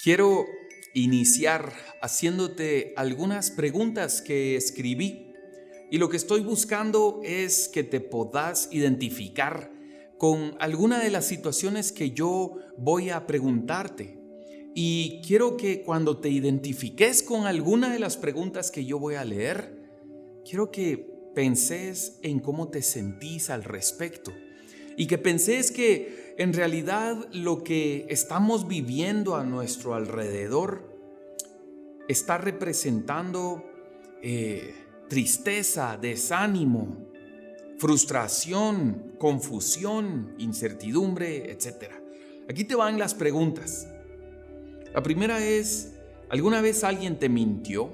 Quiero iniciar haciéndote algunas preguntas que escribí y lo que estoy buscando es que te puedas identificar con alguna de las situaciones que yo voy a preguntarte. Y quiero que cuando te identifiques con alguna de las preguntas que yo voy a leer, quiero que penses en cómo te sentís al respecto y que penses que en realidad lo que estamos viviendo a nuestro alrededor está representando tristeza, desánimo, frustración, confusión, incertidumbre, etc. Aquí te van las preguntas. La primera es, ¿alguna vez alguien te mintió?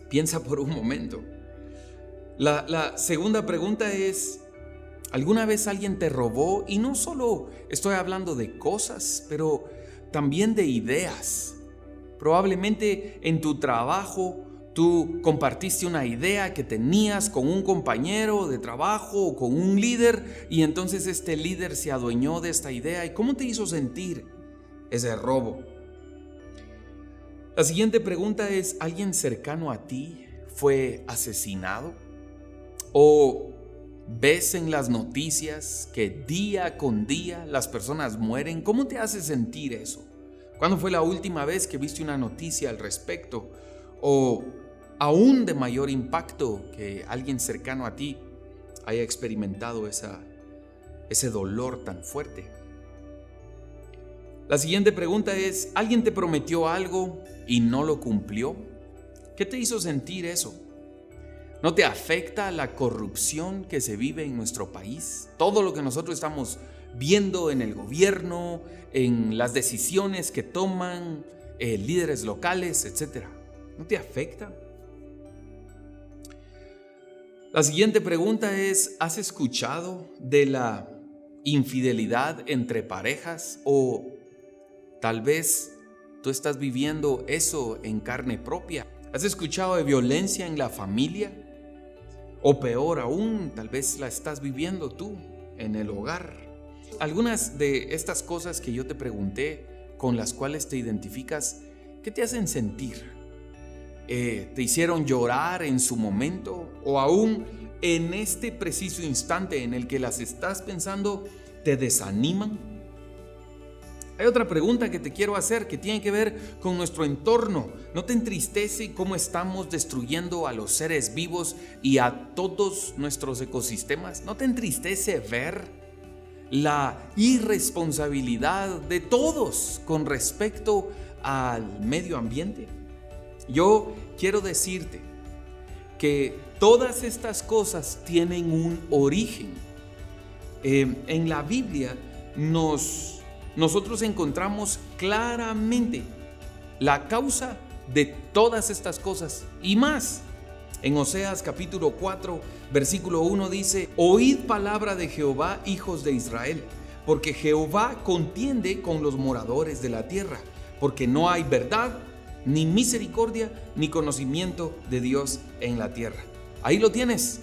Piensa por un momento. La segunda pregunta es, ¿alguna vez alguien te robó? Y no solo estoy hablando de cosas, pero también de ideas. Probablemente en tu trabajo tú compartiste una idea que tenías con un compañero de trabajo o con un líder y entonces este líder se adueñó de esta idea. ¿Y cómo te hizo sentir ese robo? La siguiente pregunta es, ¿alguien cercano a ti fue asesinado? ¿O ves en las noticias que día con día las personas mueren? ¿Cómo te hace sentir eso? ¿Cuándo fue la última vez que viste una noticia al respecto? O aún de mayor impacto, que alguien cercano a ti haya experimentado ese dolor tan fuerte. La siguiente pregunta es, ¿alguien te prometió algo y no lo cumplió? ¿Qué te hizo sentir eso? ¿No te afecta la corrupción que se vive en nuestro país? Todo lo que nosotros estamos viendo en el gobierno, en las decisiones que toman líderes locales, etc. ¿No te afecta? La siguiente pregunta es, ¿has escuchado de la infidelidad entre parejas? O tal vez tú estás viviendo eso en carne propia. ¿Has escuchado de violencia en la familia? O peor aún, tal vez la estás viviendo tú en el hogar. Algunas de estas cosas que yo te pregunté, con las cuales te identificas, ¿qué te hacen sentir? ¿Te hicieron llorar en su momento? ¿O aún en este preciso instante en el que las estás pensando, te desaniman? Hay otra pregunta que te quiero hacer que tiene que ver con nuestro entorno. ¿No te entristece cómo estamos destruyendo a los seres vivos y a todos nuestros ecosistemas? ¿No te entristece ver la irresponsabilidad de todos con respecto al medio ambiente? Yo quiero decirte que todas estas cosas tienen un origen. En la Biblia nosotros encontramos claramente la causa de todas estas cosas y más. En Oseas capítulo 4, versículo 1 dice, oíd palabra de Jehová, hijos de Israel, porque Jehová contiende con los moradores de la tierra, porque no hay verdad, ni misericordia, ni conocimiento de Dios en la tierra. Ahí lo tienes.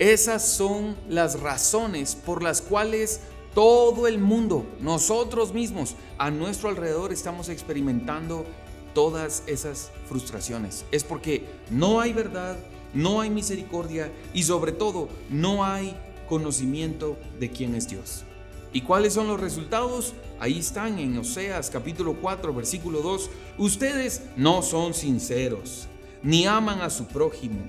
Esas son las razones por las cuales todo el mundo, nosotros mismos, a nuestro alrededor estamos experimentando todas esas frustraciones. Es porque no hay verdad, no hay misericordia y sobre todo no hay conocimiento de quién es Dios. ¿Y cuáles son los resultados? Ahí están en Oseas capítulo 4, versículo 2. Ustedes no son sinceros, ni aman a su prójimo.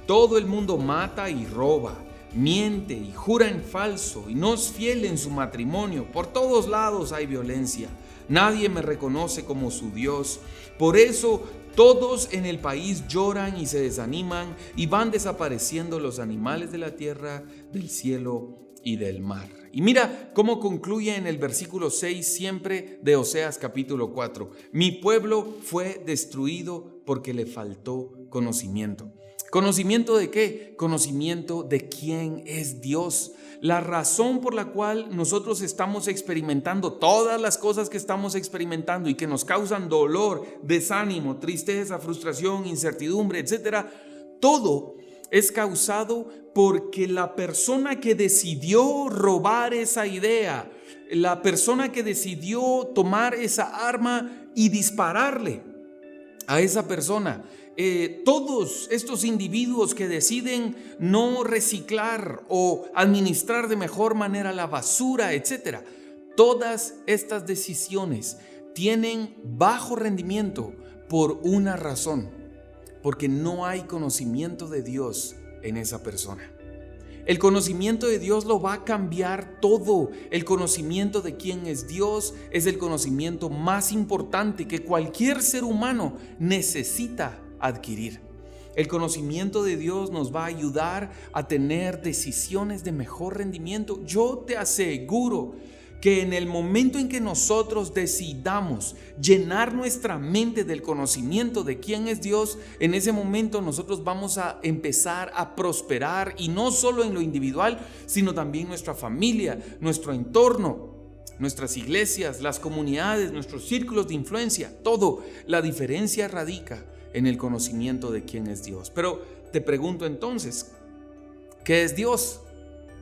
Todo el mundo mata y roba, miente y jura en falso y no es fiel en su matrimonio. Por todos lados hay violencia. Nadie me reconoce como su Dios. Por eso todos en el país lloran y se desaniman y van desapareciendo los animales de la tierra, del cielo y del mar. Y mira cómo concluye en el versículo 6 siempre de Oseas capítulo 4. Mi pueblo fue destruido porque le faltó conocimiento. ¿Conocimiento de qué? Conocimiento de quién es Dios. La razón por la cual nosotros estamos experimentando todas las cosas que estamos experimentando y que nos causan dolor, desánimo, tristeza, frustración, incertidumbre, etc. Todo es causado porque la persona que decidió robar esa idea, la persona que decidió tomar esa arma y dispararle a esa persona. Todos estos individuos que deciden no reciclar o administrar de mejor manera la basura, etc. Todas estas decisiones tienen bajo rendimiento por una razón, porque no hay conocimiento de Dios en esa persona. El conocimiento de Dios lo va a cambiar todo. El conocimiento de quién es Dios es el conocimiento más importante que cualquier ser humano necesita adquirir. El conocimiento de Dios nos va a ayudar a tener decisiones de mejor rendimiento. Yo te aseguro que en el momento en que nosotros decidamos llenar nuestra mente del conocimiento de quién es Dios, en ese momento nosotros vamos a empezar a prosperar, y no solo en lo individual, sino también nuestra familia, nuestro entorno, nuestras iglesias, las comunidades, nuestros círculos de influencia, todo. La diferencia radica en el conocimiento de quién es Dios. Pero te pregunto entonces, ¿qué es Dios?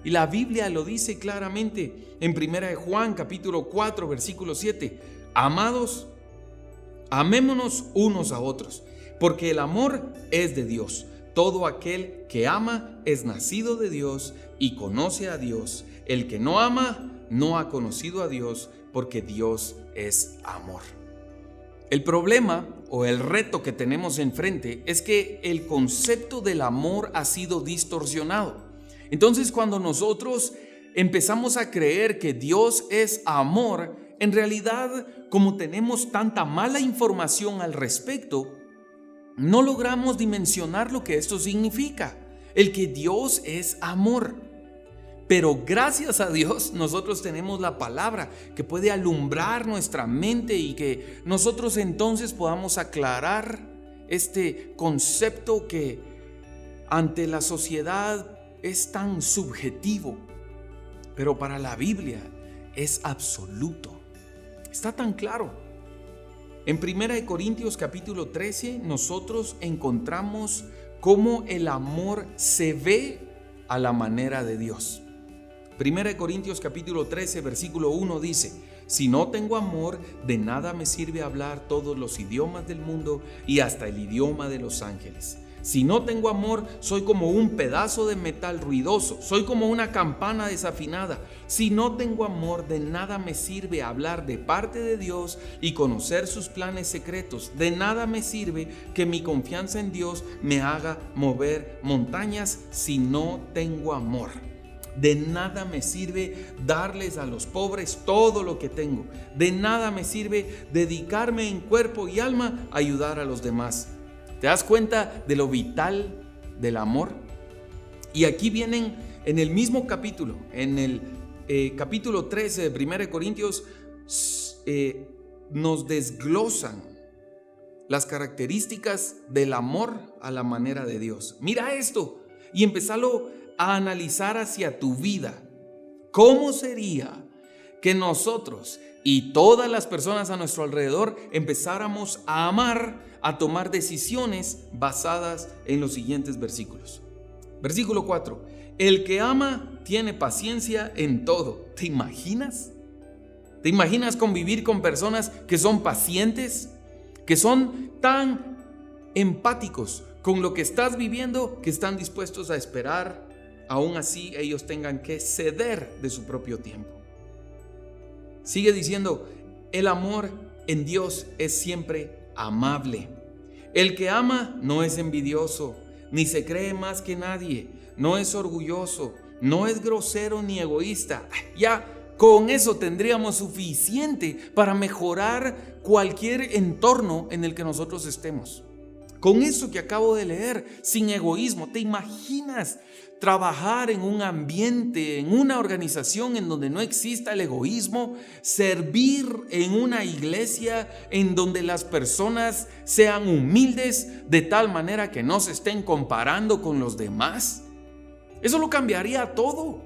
Y la Biblia lo dice claramente en 1 Juan capítulo 4 versículo 7. Amados, amémonos unos a otros, porque el amor es de Dios. Todo aquel que ama es nacido de Dios y conoce a Dios. El que no ama no ha conocido a Dios, porque Dios es amor. El problema o el reto que tenemos enfrente es que el concepto del amor ha sido distorsionado. Entonces, cuando nosotros empezamos a creer que Dios es amor, en realidad, como tenemos tanta mala información al respecto, no logramos dimensionar lo que esto significa, el que Dios es amor. Pero gracias a Dios nosotros tenemos la palabra que puede alumbrar nuestra mente y que nosotros entonces podamos aclarar este concepto que ante la sociedad es tan subjetivo, pero para la Biblia es absoluto. Está tan claro. En 1 Corintios capítulo 13 nosotros encontramos cómo el amor se ve a la manera de Dios. 1 Corintios capítulo 13 versículo 1 dice: si no tengo amor, de nada me sirve hablar todos los idiomas del mundo y hasta el idioma de los ángeles. Si no tengo amor, soy como un pedazo de metal ruidoso, soy como una campana desafinada. Si no tengo amor, de nada me sirve hablar de parte de Dios y conocer sus planes secretos. De nada me sirve que mi confianza en Dios me haga mover montañas si no tengo amor. De nada me sirve darles a los pobres todo lo que tengo. De nada me sirve dedicarme en cuerpo y alma a ayudar a los demás. ¿Te das cuenta de lo vital del amor? Y aquí vienen en el mismo capítulo, en el capítulo 13 de 1 Corintios, nos desglosan las características del amor a la manera de Dios. Mira esto y empezalo a analizar hacia tu vida. ¿Cómo sería que nosotros y todas las personas a nuestro alrededor empezáramos a amar, a tomar decisiones basadas en los siguientes versículos? Versículo 4. El que ama tiene paciencia en todo. ¿Te imaginas? ¿Te imaginas convivir con personas que son pacientes? Que son tan empáticos con lo que estás viviendo que están dispuestos a esperar, aún así ellos tengan que ceder de su propio tiempo. Sigue diciendo, el amor en Dios es siempre amable. El que ama no es envidioso, ni se cree más que nadie, no es orgulloso, no es grosero ni egoísta. Ya con eso tendríamos suficiente para mejorar cualquier entorno en el que nosotros estemos. Con eso que acabo de leer, sin egoísmo, ¿te imaginas trabajar en un ambiente, en una organización en donde no exista el egoísmo? Servir en una iglesia en donde las personas sean humildes de tal manera que no se estén comparando con los demás. Eso lo cambiaría todo.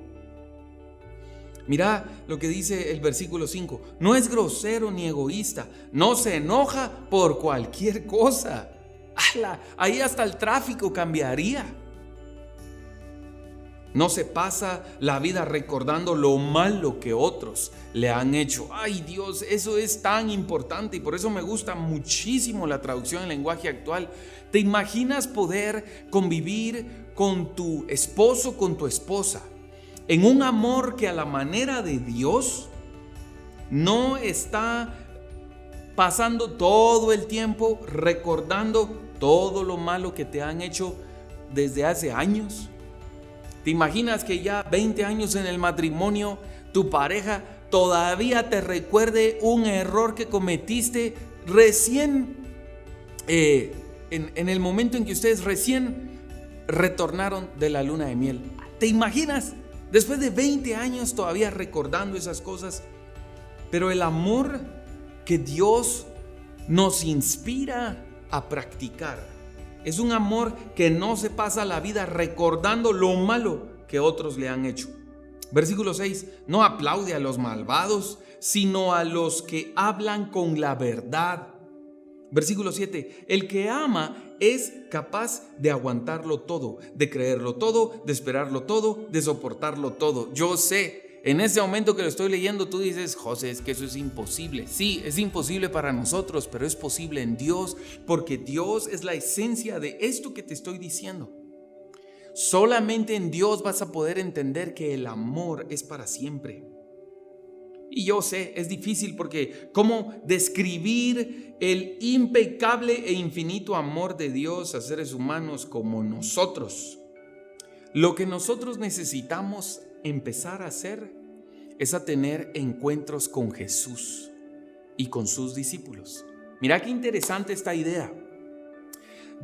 Mira lo que dice el versículo 5. No es grosero ni egoísta, no se enoja por cualquier cosa. ¡Hala! Ahí hasta el tráfico cambiaría. No se pasa la vida recordando lo malo que otros le han hecho. Ay Dios, eso es tan importante y por eso me gusta muchísimo la traducción en lenguaje actual. ¿Te imaginas poder convivir con tu esposo, con tu esposa, en un amor que a la manera de Dios no está pasando todo el tiempo recordando todo lo malo que te han hecho desde hace años? ¿Te imaginas que ya 20 años en el matrimonio, tu pareja todavía te recuerde un error que cometiste recién, en el momento en que ustedes recién retornaron de la luna de miel? ¿Te imaginas? Después de 20 años todavía recordando esas cosas. Pero el amor que Dios nos inspira a practicar es un amor que no se pasa la vida recordando lo malo que otros le han hecho. Versículo 6, no aplaude a los malvados, sino a los que hablan con la verdad. Versículo 7, el que ama es capaz de aguantarlo todo, de creerlo todo, de esperarlo todo, de soportarlo todo. Yo sé, en ese momento que lo estoy leyendo, tú dices, José, es que eso es imposible. Sí, es imposible para nosotros, pero es posible en Dios, porque Dios es la esencia de esto que te estoy diciendo. Solamente en Dios vas a poder entender que el amor es para siempre. Y yo sé, es difícil porque ¿cómo describir el impecable e infinito amor de Dios a seres humanos como nosotros? Lo que nosotros necesitamos empezar a hacer es a tener encuentros con Jesús y con sus discípulos. Mira qué interesante esta idea.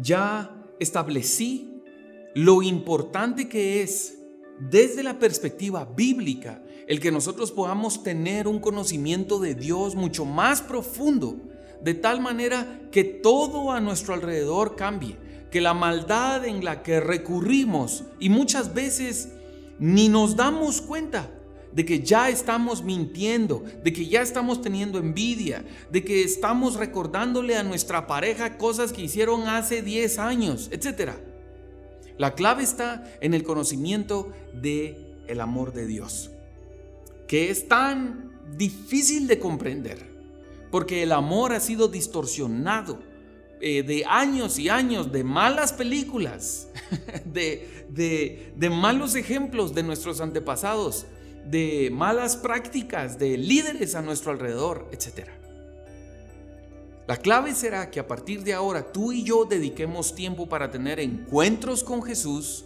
Ya establecí lo importante que es, desde la perspectiva bíblica, el que nosotros podamos tener un conocimiento de Dios mucho más profundo, de tal manera que todo a nuestro alrededor cambie, que la maldad en la que recurrimos y muchas veces ni nos damos cuenta de que ya estamos mintiendo, de que ya estamos teniendo envidia, de que estamos recordándole a nuestra pareja cosas que hicieron hace 10 años, etc. La clave está en el conocimiento del amor de Dios, que es tan difícil de comprender, porque el amor ha sido distorsionado de años y años, de malas películas, de malos ejemplos de nuestros antepasados, de malas prácticas de líderes a nuestro alrededor, etc. La clave será que a partir de ahora tú y yo dediquemos tiempo para tener encuentros con Jesús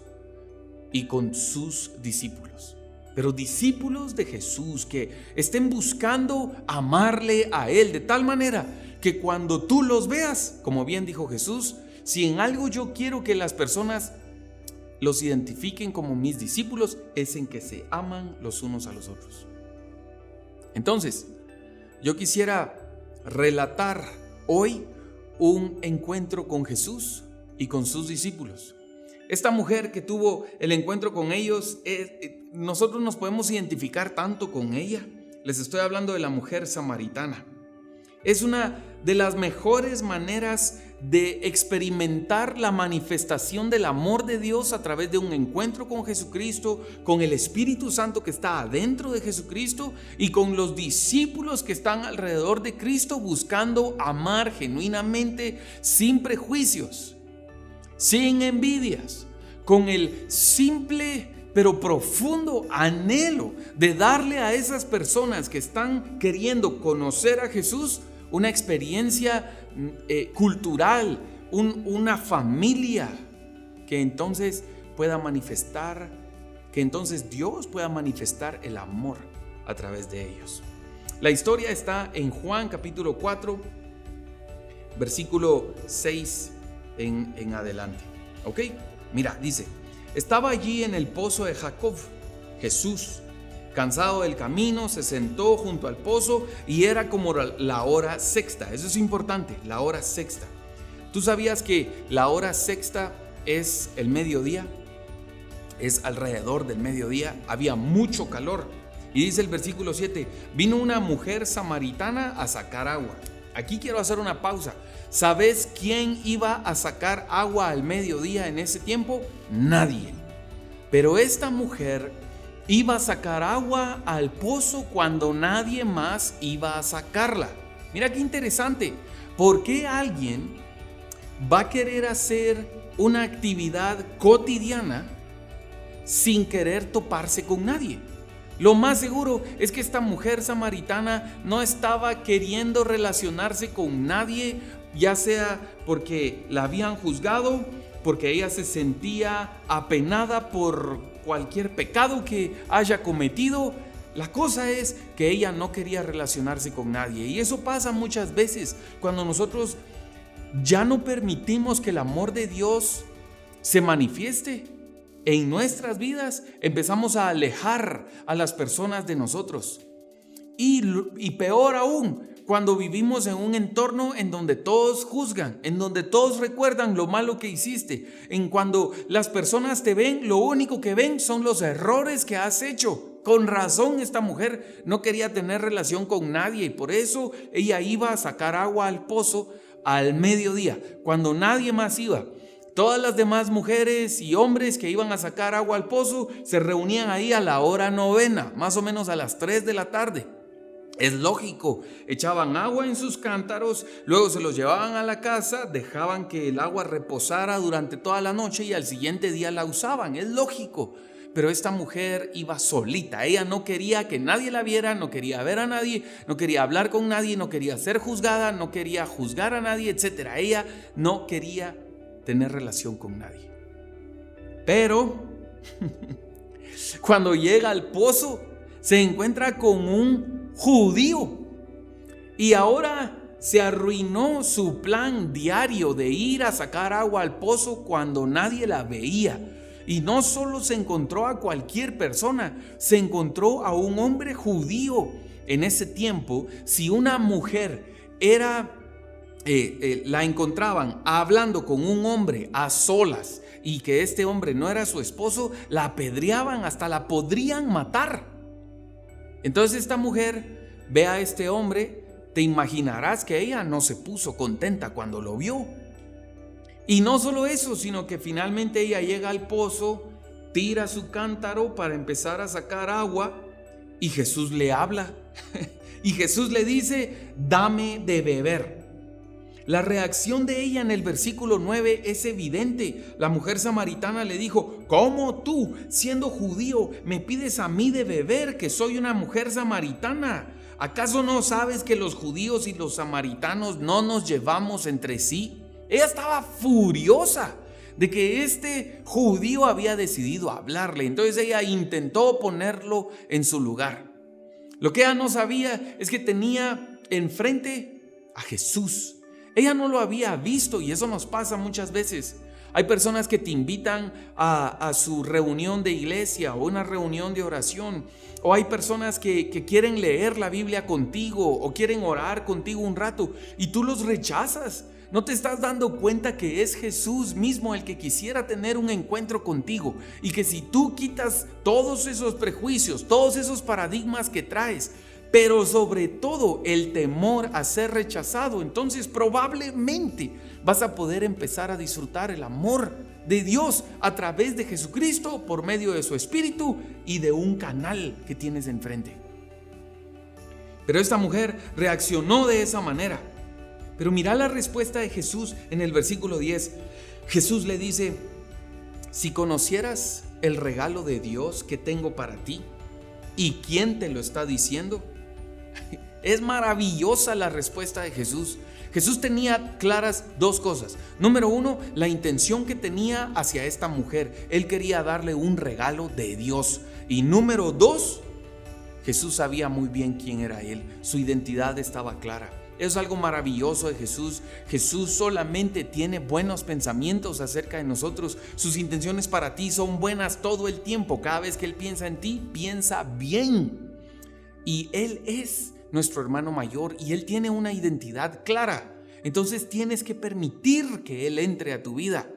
y con sus discípulos. Pero discípulos de Jesús que estén buscando amarle a Él de tal manera que cuando tú los veas, como bien dijo Jesús, si en algo yo quiero que las personas los identifiquen como mis discípulos, es en que se aman los unos a los otros. Entonces, yo quisiera relatar hoy un encuentro con Jesús y con sus discípulos. Esta mujer que tuvo el encuentro con ellos, nosotros nos podemos identificar tanto con ella. Les estoy hablando de la mujer samaritana. Es una de las mejores maneras de experimentar la manifestación del amor de Dios a través de un encuentro con Jesucristo, con el Espíritu Santo que está adentro de Jesucristo y con los discípulos que están alrededor de Cristo buscando amar genuinamente, sin prejuicios, sin envidias, con el simple pero profundo anhelo de darle a esas personas que están queriendo conocer a Jesús una experiencia cultural, una familia que entonces pueda manifestar, que entonces Dios pueda manifestar el amor a través de ellos. La historia está en Juan capítulo 4, versículo 6 en adelante. ¿Ok? Mira, dice, estaba allí en el pozo de Jacob, Jesús. Cansado del camino, se sentó junto al pozo y era como la hora sexta. Eso es importante, la hora sexta. ¿Tú sabías que la hora sexta es el mediodía? Es alrededor del mediodía. Había mucho calor. Y dice el versículo 7, vino una mujer samaritana a sacar agua. Aquí quiero hacer una pausa. ¿Sabes quién iba a sacar agua al mediodía en ese tiempo? Nadie. Pero esta mujer iba a sacar agua al pozo cuando nadie más iba a sacarla. Mira qué interesante. ¿Por qué alguien va a querer hacer una actividad cotidiana sin querer toparse con nadie? Lo más seguro es que esta mujer samaritana no estaba queriendo relacionarse con nadie, ya sea porque la habían juzgado, porque ella se sentía apenada por cualquier pecado que haya cometido. La cosa es que ella no quería relacionarse con nadie, y eso pasa muchas veces cuando nosotros ya no permitimos que el amor de Dios se manifieste en nuestras vidas. Empezamos a alejar a las personas de nosotros. Y peor aún, cuando vivimos en un entorno en donde todos juzgan, en donde todos recuerdan lo malo que hiciste, en cuando las personas te ven, lo único que ven son los errores que has hecho. Con razón, esta mujer no quería tener relación con nadie, y por eso ella iba a sacar agua al pozo al mediodía, cuando nadie más iba. Todas las demás mujeres y hombres que iban a sacar agua al pozo se reunían ahí a la hora novena, más o menos a las 3 de la tarde. Es lógico, echaban agua en sus cántaros, luego se los llevaban a la casa, dejaban que el agua reposara durante toda la noche y al siguiente día la usaban. Es lógico. Pero esta mujer iba solita. Ella no quería que nadie la viera, no quería ver a nadie, no quería hablar con nadie, no quería ser juzgada, no quería juzgar a nadie, etc. Ella no quería tener relación con nadie. Pero cuando llega al pozo, se encuentra con un judío. Y ahora se arruinó su plan diario de ir a sacar agua al pozo cuando nadie la veía. Y no solo se encontró a cualquier persona, se encontró a un hombre judío. En ese tiempo, si una mujer la encontraban hablando con un hombre a solas y que este hombre no era su esposo, la apedreaban, hasta la podrían matar. Entonces esta mujer ve a este hombre, te imaginarás que ella no se puso contenta cuando lo vio. Y no solo eso, sino que finalmente ella llega al pozo, tira su cántaro para empezar a sacar agua, y Jesús le habla. Y Jesús le dice: dame de beber. La reacción de ella en el versículo 9 es evidente. La mujer samaritana le dijo: ¿cómo tú, siendo judío, me pides a mí de beber, que soy una mujer samaritana? ¿Acaso no sabes que los judíos y los samaritanos no nos llevamos entre sí? Ella estaba furiosa de que este judío había decidido hablarle. Entonces ella intentó ponerlo en su lugar. Lo que ella no sabía es que tenía enfrente a Jesús. Ella no lo había visto, y eso nos pasa muchas veces. Hay personas que te invitan a su reunión de iglesia o una reunión de oración. O hay personas que quieren leer la Biblia contigo o quieren orar contigo un rato, y tú los rechazas. No te estás dando cuenta que es Jesús mismo el que quisiera tener un encuentro contigo, y que si tú quitas todos esos prejuicios, todos esos paradigmas que traes, pero sobre todo el temor a ser rechazado, entonces probablemente vas a poder empezar a disfrutar el amor de Dios a través de Jesucristo, por medio de su Espíritu y de un canal que tienes enfrente. Pero esta mujer reaccionó de esa manera. Pero mira la respuesta de Jesús en el versículo 10. Jesús le dice: si conocieras el regalo de Dios que tengo para ti, ¿y quién te lo está diciendo? Es maravillosa la respuesta de Jesús. Jesús tenía claras dos cosas. Número uno, la intención que tenía hacia esta mujer. Él quería darle un regalo de Dios. Y número dos, Jesús sabía muy bien quién era él. Su identidad estaba clara. Es algo maravilloso de Jesús. Jesús solamente tiene buenos pensamientos acerca de nosotros. Sus intenciones para ti son buenas todo el tiempo. Cada vez que Él piensa en ti, piensa bien. Y Él es nuestro hermano mayor y Él tiene una identidad clara. Entonces tienes que permitir que Él entre a tu vida.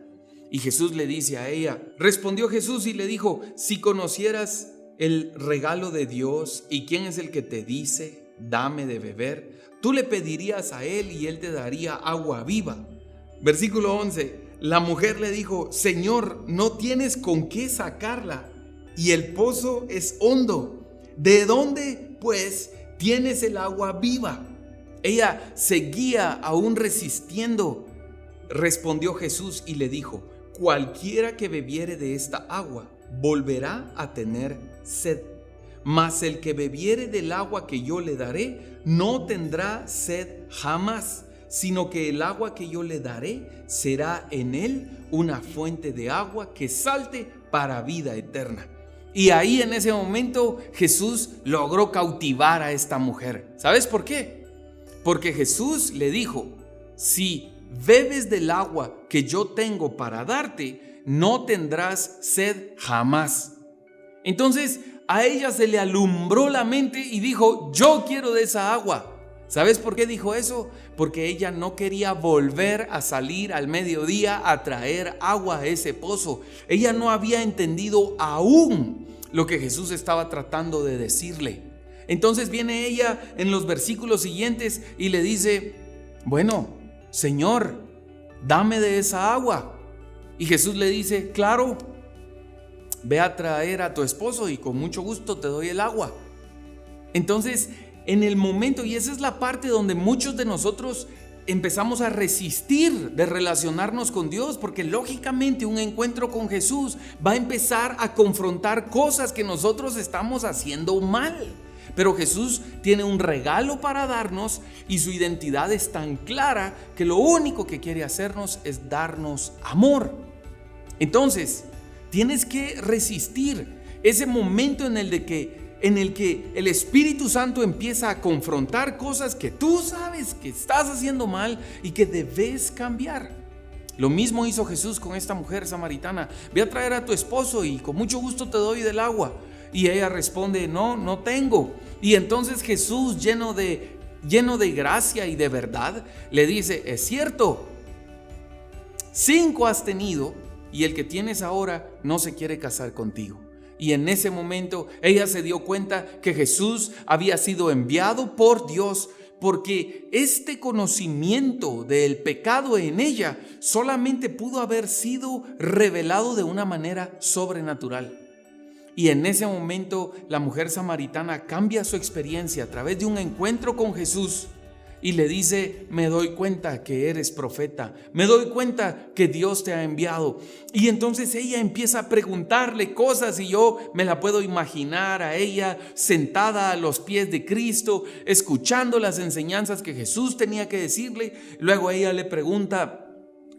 Y Jesús le dice a ella, respondió Jesús y le dijo: si conocieras el regalo de Dios y quién es el que te dice, dame de beber, tú le pedirías a Él y Él te daría agua viva. Versículo 11, la mujer le dijo: Señor, no tienes con qué sacarla y el pozo es hondo. ¿De dónde, pues, tienes el agua viva? Ella seguía aún resistiendo. Respondió Jesús y le dijo: cualquiera que bebiere de esta agua volverá a tener sed. Mas el que bebiere del agua que yo le daré no tendrá sed jamás, sino que el agua que yo le daré será en él una fuente de agua que salte para vida eterna. Y ahí en ese momento Jesús logró cautivar a esta mujer. ¿Sabes por qué? Porque Jesús le dijo: si bebes del agua que yo tengo para darte, no tendrás sed jamás. Entonces a ella se le alumbró la mente y dijo: yo quiero de esa agua. ¿Sabes por qué dijo eso? Porque ella no quería volver a salir al mediodía a traer agua a ese pozo. Ella no había entendido aún lo que Jesús estaba tratando de decirle. Entonces viene ella en los versículos siguientes y le dice: bueno, Señor, dame de esa agua. Y Jesús le dice: claro, ve a traer a tu esposo y con mucho gusto te doy el agua. Entonces, en el momento, y esa es la parte donde muchos de nosotros empezamos a resistir de relacionarnos con Dios, porque lógicamente un encuentro con Jesús va a empezar a confrontar cosas que nosotros estamos haciendo mal. Pero Jesús tiene un regalo para darnos y su identidad es tan clara que lo único que quiere hacernos es darnos amor. Entonces, tienes que resistir ese momento en el que el Espíritu Santo empieza a confrontar cosas que tú sabes que estás haciendo mal y que debes cambiar. Lo mismo hizo Jesús con esta mujer samaritana: ve a traer a tu esposo y con mucho gusto te doy del agua. Y ella responde: no tengo. Y entonces Jesús, lleno de gracia y de verdad, le dice: es cierto, 5 has tenido y el que tienes ahora no se quiere casar contigo. Y en ese momento ella se dio cuenta que Jesús había sido enviado por Dios, porque este conocimiento del pecado en ella solamente pudo haber sido revelado de una manera sobrenatural. Y en ese momento la mujer samaritana cambia su experiencia a través de un encuentro con Jesús y le dice: me doy cuenta que eres profeta, me doy cuenta que Dios te ha enviado. Y entonces ella empieza a preguntarle cosas y yo me la puedo imaginar a ella sentada a los pies de Cristo, escuchando las enseñanzas que Jesús tenía que decirle. Luego ella le pregunta: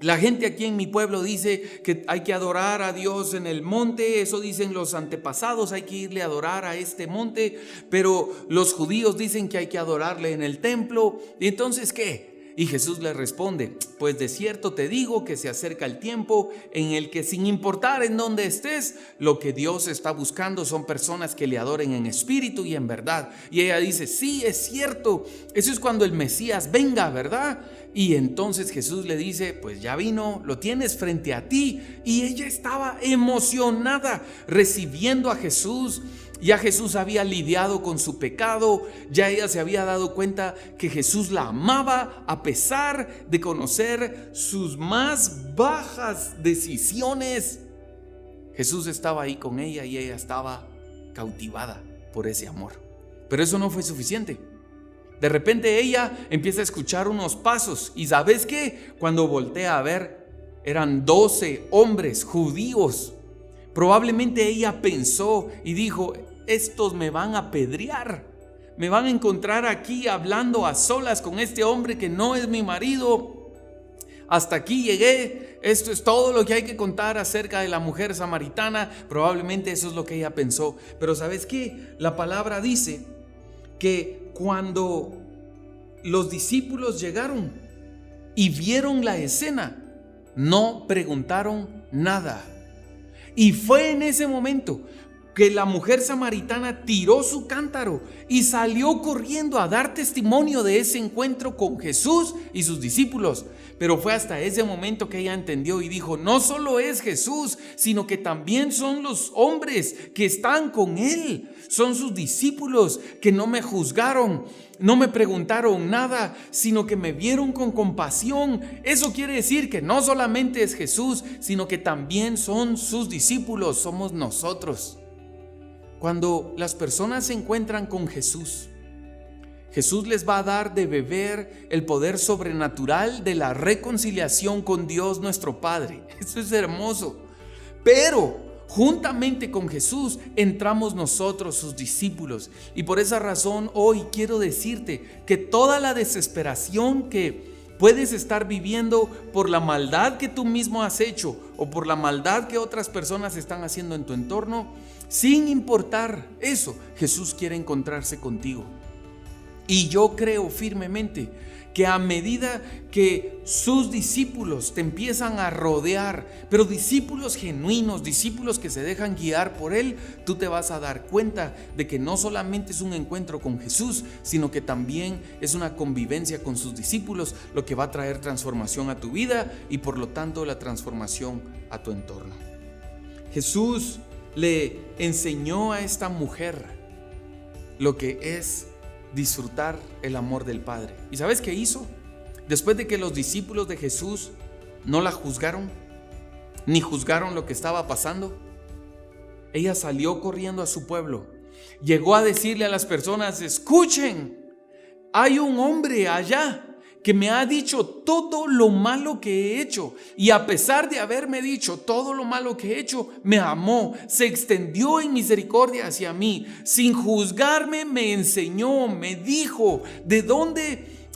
la gente aquí en mi pueblo dice que hay que adorar a Dios en el monte, eso dicen los antepasados, hay que irle a adorar a este monte, pero los judíos dicen que hay que adorarle en el templo. ¿Y entonces qué? Y Jesús le responde: pues de cierto te digo que se acerca el tiempo en el que, sin importar en dónde estés, lo que Dios está buscando son personas que le adoren en espíritu y en verdad. Y ella dice: sí, es cierto, eso es cuando el Mesías venga, ¿verdad? Y entonces Jesús le dice: pues ya vino, lo tienes frente a ti. Y ella estaba emocionada recibiendo a Jesús. Ya Jesús había lidiado con su pecado, ya ella se había dado cuenta que Jesús la amaba a pesar de conocer sus más bajas decisiones. Jesús estaba ahí con ella y ella estaba cautivada por ese amor. Pero eso no fue suficiente. De repente ella empieza a escuchar unos pasos y ¿sabes qué? Cuando voltea a ver, eran 12 hombres judíos. Probablemente ella pensó y dijo: estos me van a apedrear, me van a encontrar aquí hablando a solas con este hombre que no es mi marido. Hasta aquí llegué, esto es todo lo que hay que contar acerca de la mujer samaritana. Probablemente eso es lo que ella pensó. Pero ¿sabes qué? La palabra dice que cuando los discípulos llegaron y vieron la escena, no preguntaron nada. Y fue en ese momento que la mujer samaritana tiró su cántaro y salió corriendo a dar testimonio de ese encuentro con Jesús y sus discípulos. Pero fue hasta ese momento que ella entendió y dijo: no solo es Jesús, sino que también son los hombres que están con él, son sus discípulos que no me juzgaron, no me preguntaron nada, sino que me vieron con compasión. Eso quiere decir que no solamente es Jesús, sino que también son sus discípulos, somos nosotros. cuando las personas se encuentran con Jesús, Jesús les va a dar de beber el poder sobrenatural de la reconciliación con Dios nuestro Padre. Eso es hermoso. Pero juntamente con Jesús entramos nosotros, sus discípulos. Y por esa razón hoy quiero decirte que toda la desesperación que puedes estar viviendo por la maldad que tú mismo has hecho o por la maldad que otras personas están haciendo en tu entorno, sin importar eso, Jesús quiere encontrarse contigo. Y yo creo firmemente que a medida que sus discípulos te empiezan a rodear, pero discípulos genuinos, discípulos que se dejan guiar por Él, tú te vas a dar cuenta de que no solamente es un encuentro con Jesús, sino que también es una convivencia con sus discípulos, lo que va a traer transformación a tu vida y por lo tanto la transformación a tu entorno. Jesús le enseñó a esta mujer lo que es disfrutar el amor del Padre. ¿Y sabes qué hizo? Después de que los discípulos de Jesús no la juzgaron, ni juzgaron lo que estaba pasando, ella salió corriendo a su pueblo. Llegó a decirle a las personas: escuchen, hay un hombre allá que me ha dicho todo lo malo que he hecho, y a pesar de haberme dicho todo lo malo que he hecho, me amó, se extendió en misericordia hacia mí, sin juzgarme me enseñó, me dijo de dónde,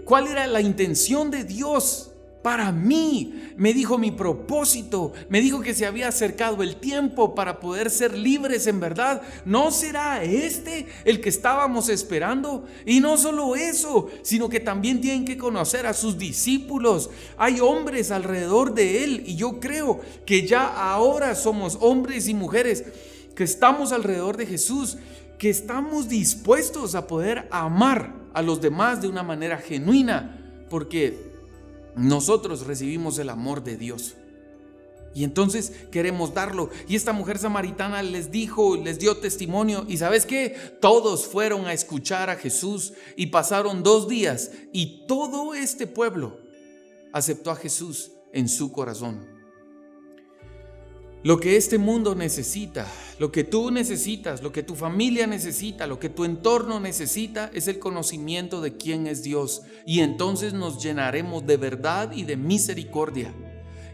cuál era la intención de Dios para mí, me dijo mi propósito, me dijo que se había acercado el tiempo para poder ser libres en verdad. ¿No será este el que estábamos esperando? Y no solo eso, sino que también tienen que conocer a sus discípulos. Hay hombres alrededor de Él, y yo creo que ya ahora somos hombres y mujeres que estamos alrededor de Jesús, que estamos dispuestos a poder amar a los demás de una manera genuina, porque nosotros recibimos el amor de Dios y entonces queremos darlo. Y esta mujer samaritana les dio testimonio, y ¿sabes qué? Todos fueron a escuchar a Jesús y pasaron 2 días y todo este pueblo aceptó a Jesús en su corazón. Lo que este mundo necesita, lo que tú necesitas, lo que tu familia necesita, lo que tu entorno necesita es el conocimiento de quién es Dios, y entonces nos llenaremos de verdad y de misericordia.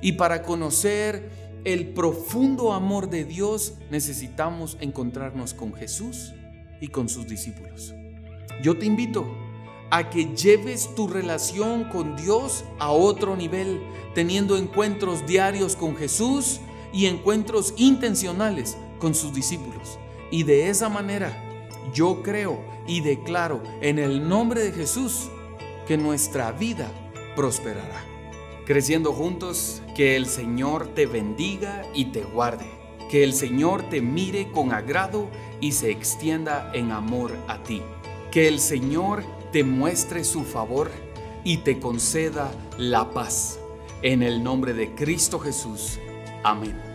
Y para conocer el profundo amor de Dios necesitamos encontrarnos con Jesús y con sus discípulos. Yo te invito a que lleves tu relación con Dios a otro nivel, teniendo encuentros diarios con Jesús y encuentros intencionales con sus discípulos. Y de esa manera yo creo y declaro en el nombre de Jesús que nuestra vida prosperará. Creciendo juntos, que el Señor te bendiga y te guarde. Que el Señor te mire con agrado y se extienda en amor a ti. Que el Señor te muestre su favor y te conceda la paz. En el nombre de Cristo Jesús. Amén.